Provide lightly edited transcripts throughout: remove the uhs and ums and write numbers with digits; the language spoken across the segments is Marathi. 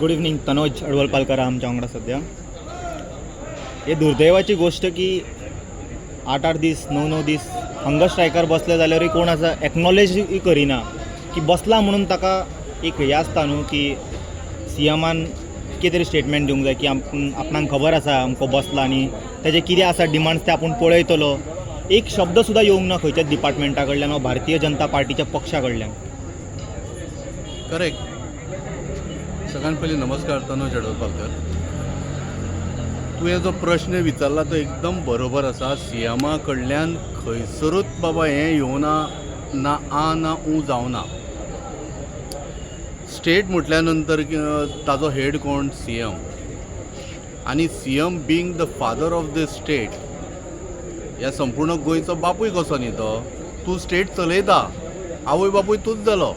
Good evening. तनोज अडवलपालकर आमच्या वांगडा सध्या. हे दुर्दैवाची गोष्ट की 8-8 दीस 9-9 दीस हंगर स्ट्रायकार बसले जाल्यारूय कोण असा एक्नॉलेजूय करिना की बसला म्हणून ताका एक हे आसता न्हू की सीएमान कितें तरी स्टेटमेंट दिवंक जाय की आपणाक खबर आसा आमकां बसला आनी तेजे कितें आसा डिमांड्स ते आपूण पळयतलो. एक शब्द सुद्दां येवंक ना खंयच्याच डिपार्टमेंटा कडल्यान वा भारतीय जनता पार्टीच्या पक्षा कडल्यान. करेक्ट. सगळ्यात पयलीं नमस्कार. तनोज अडवलपालकर. तुवें जो प्रश्न विचारला तो एकदम बरोबर आसा. सीएमा कडल्यान खंयसरूच बाबा हें येवना ना ना ऊ जावना. स्टेट म्हटल्या नंतर ताजो हेड कोण? सीएम. आनी CM being the father of the state, ह्या संपूर्ण गोंयचो बापूय कसो न्ही तो. तूं स्टेट चलयता, आवय बापूय तूंच जालो.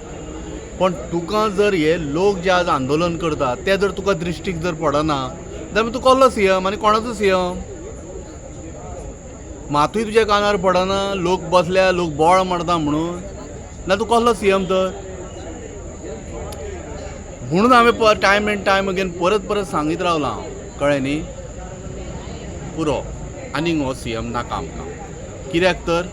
पण तुका जर हे लोक जे आज आंदोलन करता ते जर तुका दृश्टीक जर पडना जाल्यार तूं कसलो सीएम आनी कोणाचो सीएम? मातूय तुज्या कानार पडना, लोक बसल्या, लोक बोळ मारता म्हणून, ना तूं कसलो सीएम तर? म्हणून हांवें टायम एंड टायम अगेन परत परत सांगीत रावलां हांव, कळ्ळें न्ही. पुरो आनीक हो सीएम नाका आमकां. कित्याक तर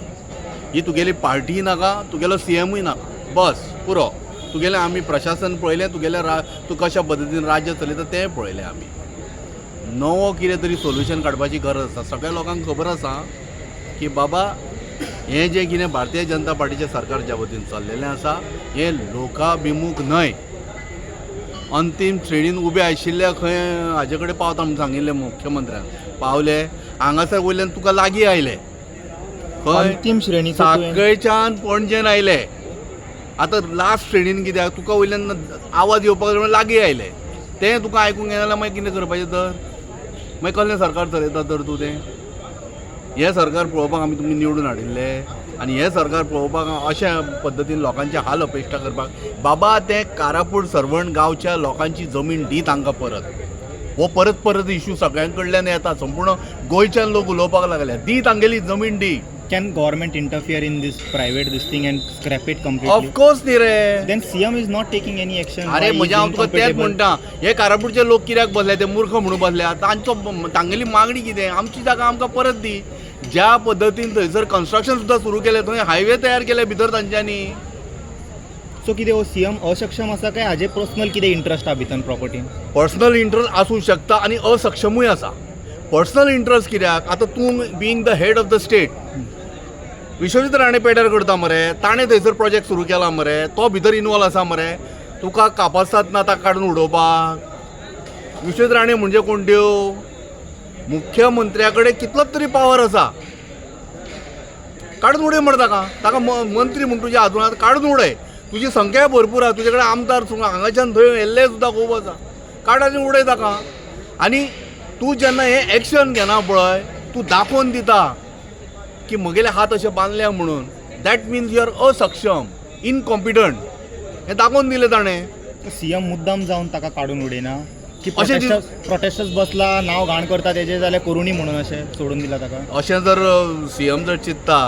ही तुगेली पार्टी नाका, तुगेलो सीएमूय नाका. बस पुरो. तुगेलें आमी प्रशासन पळयलें, तुगेलें तूं कशा पद्दतीन राज्य चलयता तें पळयलें आमी. नवो कितें तरी सोल्युशन काडपाची गरज आसा. सगळ्या लोकांक खबर आसा की बाबा हें जें कितें भारतीय जनता पार्टीचें सरकार ज्या पद्दतीन चल्लेलें आसा हें लोकाभिमुख न्हय. अंतीम श्रेणीन उबे आशिल्ल्या खंय हाजे कडेन पावता म्हणून सांगिल्लें मुख्यमंत्र्यान. पावले हांगासर वयल्यान तुका लागीं आयले. खंय? अंतीम श्रेणी साखळेच्यान पणजेन आयले. आतां लास्ट श्रेणीन कित्याक तुका वयल्यान आवाज येवपाक जाय लागीं आयले. तें तुका आयकूंक येना जाल्यार मागीर कितें करपाचें तर? मागीर कसलें सरकार चलयता तर तूं तें? हें सरकार पळोवपाक आमी तुमी निवडून हाडिल्ले आनी हें सरकार पळोवपाक अशा पद्दतीन लोकांचे हाल अपेक्षा करपाक? बाबा तें कारापूर सरवण गांवच्या लोकांची जमीन दी तांकां परत. हो परत परत इश्यू सगळ्यां कडल्यान येता. संपूर्ण गोंयच्यान लोक उलोवपाक लागल्या. दी तांगेली जमीन दी. Can government interfere in this thing and scrap it completely? Of course न्ही रे. Then CM is not taking any action. अरे म्हणजे हांव तुका तेंच म्हणटा, हे कारापूरचे लोक कित्याक बसले? ते मूर्ख म्हणून बसल्या. तांगेली मागणी कितें? आमची जागा आमकां परत दी. ज्या पद्दतीन थंयसर कन्स्ट्रक्शन सुद्दां सुरू केलें, थंय हायवे तयार केले भितर तांच्यांनी. सो कितें हो सीएम असक्षम आसा काय हाजे पर्सनल कितें इंट्रस्ट आहा भितर प्रॉपर्टीन? पर्सनल इंट्रस्ट आसूं शकता आनी असक्षमूय आसा. पर्सनल इंट्रस्ट कित्याक? आतां तूं being the head of the state, Vishwajit Rane पेड्यार करता मरे, ताणें थंयसर प्रोजेक्ट सुरू केला मरे, तो भितर इनवॉल्व आसा मरे. तुका कापासात ना ताका काडून उडोवपाक? विश्वजीत राणे म्हणजे कोण देव? मुख्यमंत्र्या कडेन कितलोच तरी पावर आसा. काडून उडय म्हणटा ताका मंत्री म्हूण तुज्या हातूंत काडून उडय. तुजी संख्या भरपूर आहा, तुजे कडेन आमदार हांगाच्यान थंय येल्ले सुद्दां खूब आसा. काड आनी उडय ताका. आनी तूं जेन्ना हें एक्शन घेना पळय, तूं दाखोवन दिता की म्हगेले हात अशे बांदल्या म्हणून, दॅट मिन्स यू आर असक्षम, इनकॉम्पिटंट. हें दाखोवन दिलें ताणें. सीएम मुद्दाम जावन ताका काडून उडयना की प्रोटेस्टर्स बसला नांव घाण करता तेजे जाल्यार करुणी म्हणून अशें सोडून दिला ताका? अशें जर सीएम जर चिंतता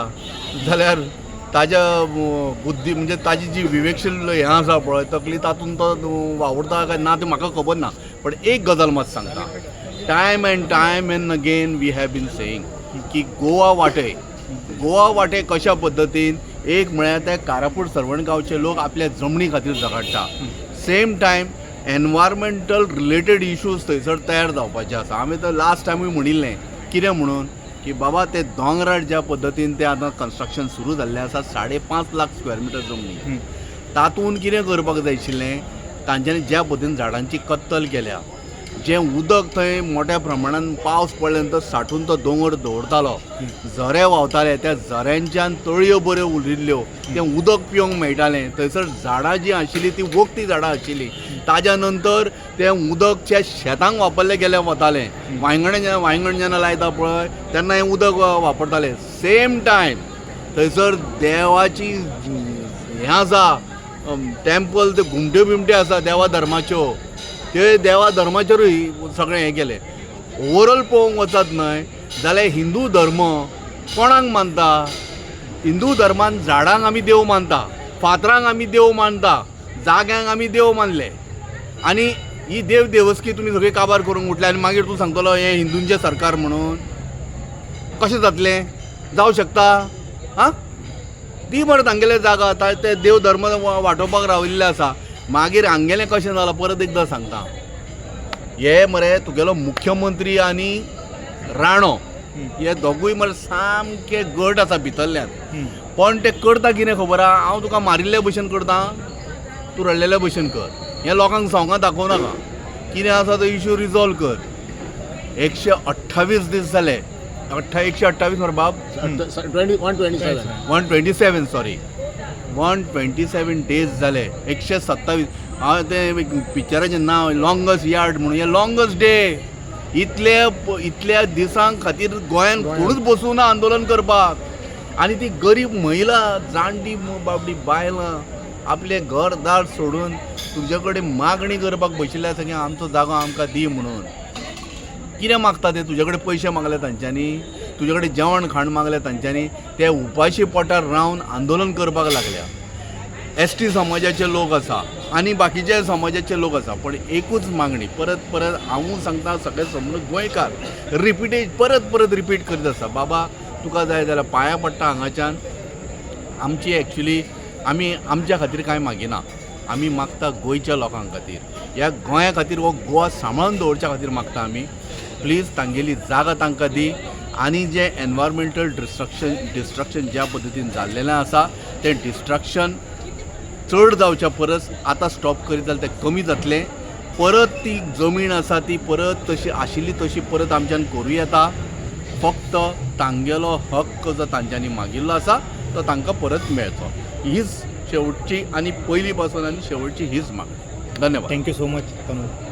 जाल्यार ताज्या बुद्धी म्हणजे ताजी जी विवेकशील हें आसा पळय तकली तातूंत तो वावुरता काय ना तें म्हाका खबर ना. पण एक गजाल मात सांगता. Time and again we have been saying की गोवा वाटे कशा पद्दतीन एक म्हळ्यार ते कारापूर सरवण गांवचे लोक आपल्या जमनी खातीर झगडटा. Same time environmental related issues थंयसर तयार जावपाचे आसा. हांवें तर लास्ट टायमूय म्हणिल्लें कितें म्हणून की बाबा ते दोंगरार ज्या पद्दतीन ते आतां कन्स्ट्रक्शन सुरू जाल्लें आसा 5.5 लाख स्क्वेअर मिटर जमनी, तातूंत कितें करपाक जाय आशिल्लें? तांच्यांनी ज्या पद्दतीन झाडांची कत्तल केल्या, जें उदक थंय मोठ्या प्रमाणान पावस पडले नंतर साठून तो दोंगर दवरतालो, झरे व्हांवताले, त्या झऱ्यांच्यान तळयो बऱ्यो उरिल्ल्यो, तें उदक पिवंक मेळटालें. थंयसर झाडां जीं आशिल्लीं तीं वखदी झाडां आशिल्लीं. ताज्या नंतर तें उदक शेतांक वापरलें गेलें वतालें. वांयगण जेन्ना लायता पळय तेन्ना हें उदक वापरताले. सेम टायम थंयसर देवाची हें आसा, टेम्पल, ते घुमट्यो बिमट्यो आसा देवा धर्माच्यो, ते देवा धर्माचेरूय सगळें हें केलें. ओवरऑल पळोवंक वचत न्हय जाल्यार हिंदू धर्म कोणाक मानता? हिंदू धर्मान झाडांक आमी देव मानता, फातरांक आमी देव मानता, जाग्यांक आमी देव मानले. आनी ही देवस्की तुमी सगळी काबार करूंक उठले आनी मागीर तूं सांगतलो हें हिंदूंचें सरकार म्हणून कशें जातलें जावं शकता आं ती मरे तांगेले जागा ते देव धर्म वांटोवपाक राविल्ले आसा मागीर हांगेलें कशें जालां परत एकदां सांगता हे मरे तुगेलो मुख्यमंत्री आनी राणो हे दोगूय मरे सामके गट आसा भितरल्यान पण ते करता कितें खबर आहा हांव तुका मारिल्ले भशेन करता तूं रडलेल्या भशेन कर हें लोकांक सांगोंक दाखोव नाका कितें आसा तो इश्यू रिजॉल्व कर 128 दीस जाले 128 मरे बाब 127 सॉरी 127 डेज जाले 127 हांव तें पिक्चराचें नांव लॉंगस्ट यार्ड म्हणून हें लॉंगस्ट डे इतल्या दिसां खातीर गोंयान कोणूच बसूं ना आंदोलन करपाक आनी ती गरीब महिला जाणटी बाबडी बायलां आपले घर दार सोडून तुजे कडेन मागणी करपाक बशिल्ले आसा की आमचो जागो आमकां दी म्हणून कितें मागता ते तुजे कडेन पयशे मागले तांच्यांनी तुजे कडेन जेवण खाण मागले तांच्यांनी ते उपाशी पोटार रावन आंदोलन करपाक लागल्या ST समाजाचे लोक आसा आनी बाकीचे समाजाचे लोक आसा पण एकूच मागणी परत हांव सांगता सगळे समज गोंयकार परत रिपीट करीत आसा बाबा तुका जाय जाल्यार पांया पडटा हांगाच्यान आमची एक्चुली आमी आमच्या खातीर कांय मागिना आमी मागता गोंयच्या लोकां खातीर ह्या गोंया खातीर हो गोवा सांबाळून दवरच्या खातीर मागता आमी प्लीज तांगेली जागा तांकां दी आनी जे एनवायरमेंटल डिस्ट्रक्शन ज्या पद्दतीन जाल्लेलें आसा तें डिस्ट्रक्शन चड जावच्या परस आतां स्टॉप करीत जाल्यार तें कमी जातलें परत ती जमीन आसा ती परत तशी आशिल्ली तशी परत आमच्यान करूं येता फक्त तांगेलो हक्क जो तांच्यांनी मागिल्लो आसा तो तांकां परत मेळचो हीच शेवटची आनी पयली पासून आनी शेवटची हीच मागणी धन्यवाद थँक्यू सो मच तनू